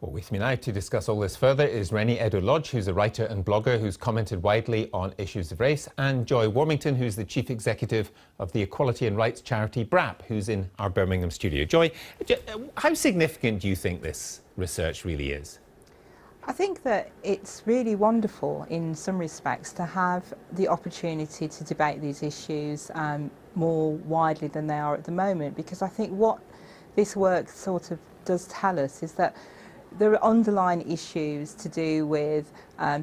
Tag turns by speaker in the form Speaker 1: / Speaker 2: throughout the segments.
Speaker 1: Well, with me now to discuss all this further is Rennie Eddo-Lodge, who's a writer and blogger who's commented widely on issues of race, and Joy Warmington, who's the chief executive of the equality and rights charity BRAP, who's in our Birmingham studio. Joy, how significant do you think this research really is?
Speaker 2: I think that it's really wonderful in some respects to have the opportunity to debate these issues more widely than they are at the moment, because I think what this work sort of does tell us is that there are underlying issues to do with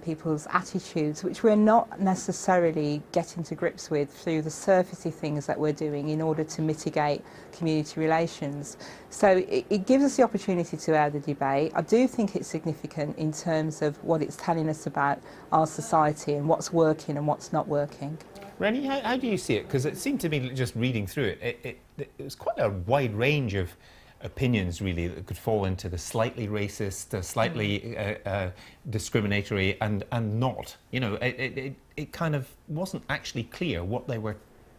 Speaker 2: people's attitudes, which we're not necessarily getting to grips with through the surfacey things that we're doing in order to mitigate community relations. So it gives us the opportunity to air the debate. I do think it's significant in terms of what it's telling us about our society and what's working and what's not working.
Speaker 1: Rennie, how do you see it? Because it seemed to me, just reading through it, it was quite a wide range of opinions really that could fall into the slightly racist, slightly discriminatory and not. You know, it kind of wasn't actually clear what they were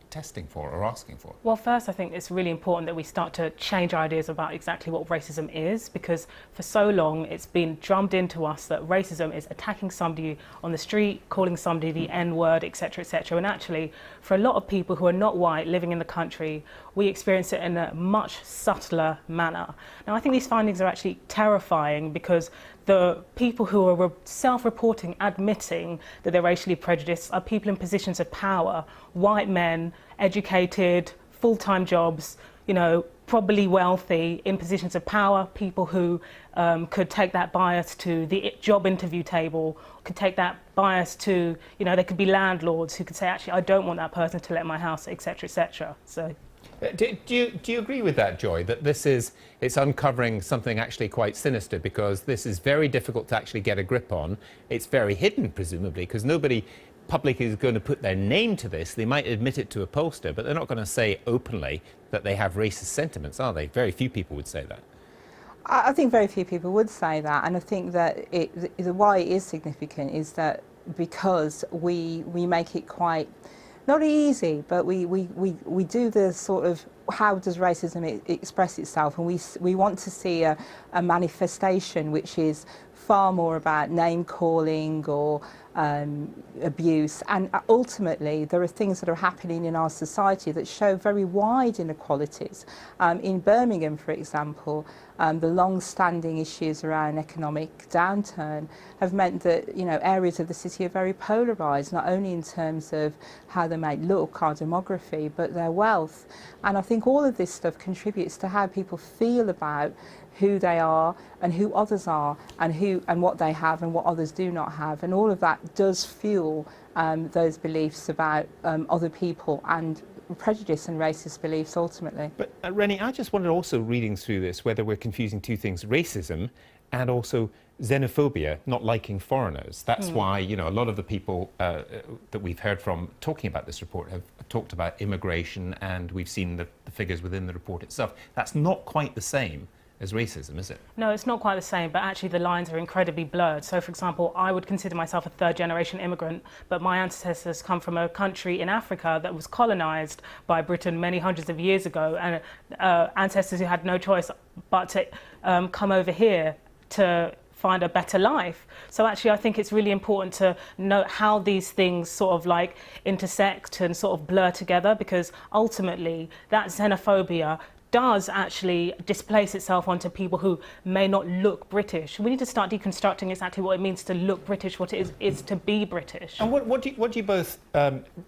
Speaker 1: testing for or asking for.
Speaker 3: Well, first I think it's really important that we start to change ideas about exactly what racism is, because for so long it's been drummed into us that racism is attacking somebody on the street, calling somebody the N-word, etc., etc. And actually, for a lot of people who are not white living in the country, we experience it in a much subtler manner. Now, I think these findings are actually terrifying, because the people who are self-reporting, admitting that they're racially prejudiced, are people in positions of power, white men, educated, full-time jobs, you know, probably wealthy, in positions of power, people who could take that bias to the job interview table, could take that bias to, you know, they could be landlords who could say, actually, I don't want that person to let my house, etc., etc. So.
Speaker 1: Do you agree with that, Joy, that it's uncovering something actually quite sinister, because this is very difficult to actually get a grip on? It's very hidden, presumably, because nobody public is going to put their name to this. They might admit it to a poster, but they're not going to say openly that they have racist sentiments, are they? Very few people would say that.
Speaker 2: I think very few people would say that, and I think that why it is significant is that because we make it quite not easy, but we do the sort of, how does racism express itself? And we want to see a manifestation which is far more about name calling or abuse. And ultimately, there are things that are happening in our society that show very wide inequalities. In Birmingham, for example, the long-standing issues around economic downturn have meant that, you know, areas of the city are very polarised, not only in terms of how they might look, our demography, but their wealth. And I think all of this stuff contributes to how people feel about who they are and who others are, and what they have and what others do not have. And all of that does fuel those beliefs about other people and prejudice and racist beliefs ultimately.
Speaker 1: But Rennie, I just wondered also, reading through this, whether we're confusing two things: racism and also xenophobia, not liking foreigners. That's why, you know, a lot of the people that we've heard from talking about this report have talked about immigration, and we've seen the figures within the report itself. That's not quite the same as racism, is it? No,
Speaker 3: it's not quite the same, but actually the lines are incredibly blurred. So, for example, I would consider myself a third-generation immigrant, but my ancestors come from a country in Africa that was colonised by Britain many hundreds of years ago, and ancestors who had no choice but to come over here to find a better life. So actually, I think it's really important to note how these things sort of like intersect and sort of blur together, because ultimately that xenophobia does actually displace itself onto people who may not look British. We need to start deconstructing exactly what it means to look British, what it is to be British.
Speaker 1: And what do you both,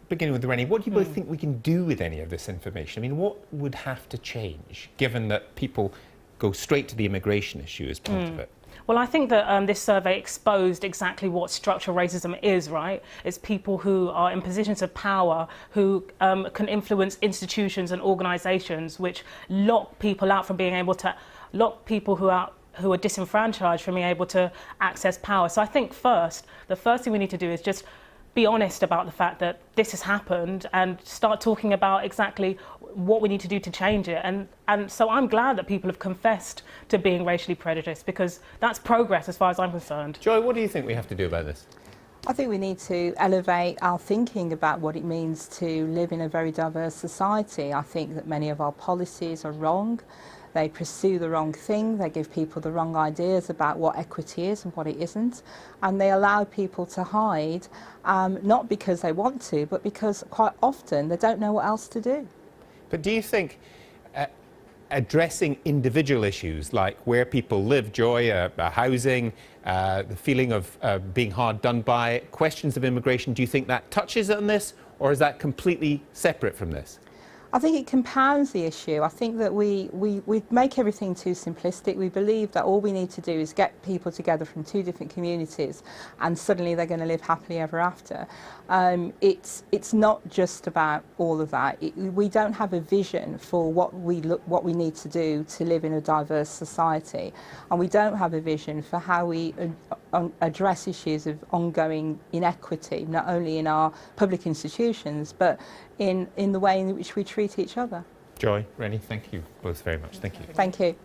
Speaker 1: beginning with Rennie, what do you both think we can do with any of this information? I mean, what would have to change, given that people go straight to the immigration issue as part of it?
Speaker 3: Well, I think that this survey exposed exactly what structural racism is, right? It's people who are in positions of power who can influence institutions and organisations, which lock people out from being able to, lock people who are disenfranchised from being able to access power. So I think the first thing we need to do is just be honest about the fact that this has happened and start talking about exactly what we need to do to change it. And so I'm glad that people have confessed to being racially prejudiced, because that's progress as far as I'm concerned.
Speaker 1: Joy, what do you think we have to do about this?
Speaker 2: I think we need to elevate our thinking about what it means to live in a very diverse society. I think that many of our policies are wrong. they pursue the wrong thing, they give people the wrong ideas about what equity is and what it isn't, and they allow people to hide, not because they want to, but because quite often they don't know what else to do.
Speaker 1: But do you think addressing individual issues like where people live, Joy, housing, the feeling of being hard done by, questions of immigration, do you think that touches on this, or is that completely separate from this?
Speaker 2: I think it compounds the issue. I think that we make everything too simplistic. We believe that all we need to do is get people together from two different communities and suddenly they're going to live happily ever after. It's not just about all of that. We don't have a vision for what we need to do to live in a diverse society, and we don't have a vision for how we address issues of ongoing inequity, not only in our public institutions, but in the way in which we treat each other.
Speaker 1: Joy, Rennie, thank you both very much. Thank you.
Speaker 2: Thank you.